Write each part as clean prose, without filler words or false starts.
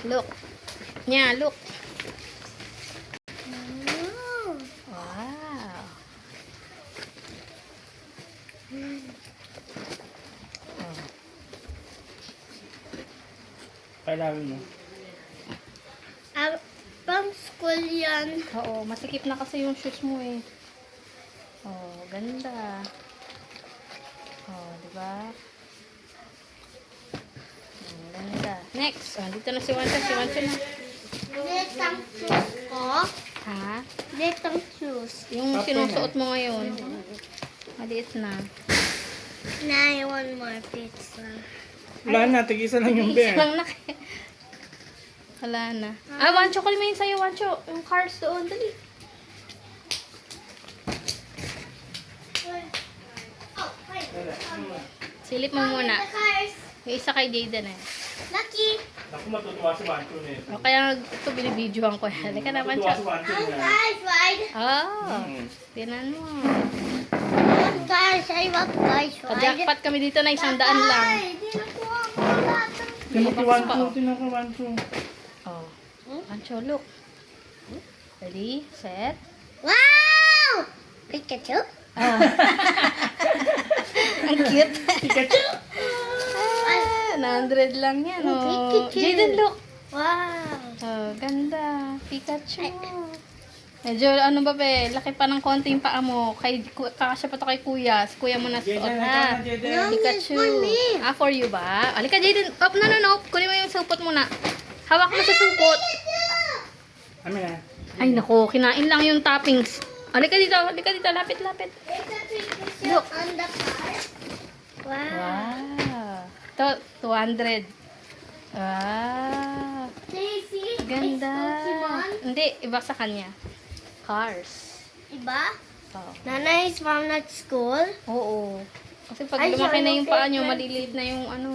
Look. Yeah, look. Oh. Wow. Kailangan mo. Pang school yan. Oo, masikip na kasi yung shoes mo eh. Oh, ganda. Oh, diba? Ganda. Next. Oh, dito na si Wancho. Si Wancho na. Litang shoes ko. Ha? Litang shoes. Yung sinusuot mo ngayon. Maliit na. Na, one more pizza. Wala na, tig-isa lang yung bear. Isa lang na kaya. Wala na. Ah, Wancho, kulimayin sa'yo, Wancho. Yung cars doon. Dali. Silip mo muna. Yung isa kay Jayden eh. Lucky. Ako matutuwa si Wancho na ito. O kaya ito binibidyohan ko. Halika na, Wancho. Matutuwa si Wancho na. Guys, ride. Oh, tinan mo. Guys, I want guys, ride. Ka-jackpot kami dito na 100 lang. Hindi na po ako lahat. Tinan ko Wancho, tinan ko Wancho. Oh. Wancho, look. Ready, set. Wow! Pikachu? Ah. Ang cute. Pikachu! Ah, 100 lang yan, oh. Pikachu. Jayden, look. Wow. Oh, ganda. Pikachu. Medyo, ano ba be, laki pa ng konti yung paa mo. Kakasya pa to kay kuya. Si kuya mo na suot. Jayden, Ah, ikaw na Jayden. No. Pikachu. for me. Ah, for you ba? Alika, Jayden. Oh, no. Kunin mo yung supot muna. Hawak mo sa supot. Amin na. Ay, naku. Kinain lang yung toppings. Alika dito. Lapit. Look. On the car. Wow. Wow. Ito, 200. Wow. Daisy. Ganda. It's Pokemon. Hindi, iba sa kanya. Cars. Diba? Oh. Nana is from that school. Oo. Kasi pag Ay, lumaki na yung yung paa nyo, favorite. maliliit na yung ano.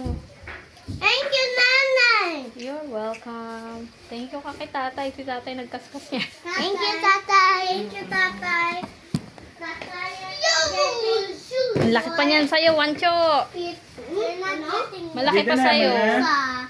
Thank you, Nanay. You're welcome. Thank you ka kay tatay. Si tatay nagkaskas niya. Thank you, Tatay. Thank you, Tatay. Tatay. Ang laki pa niyan sa'yo, Wancho. You're not getting Malaki pa Jayden, sa'yo. amin na. pizza.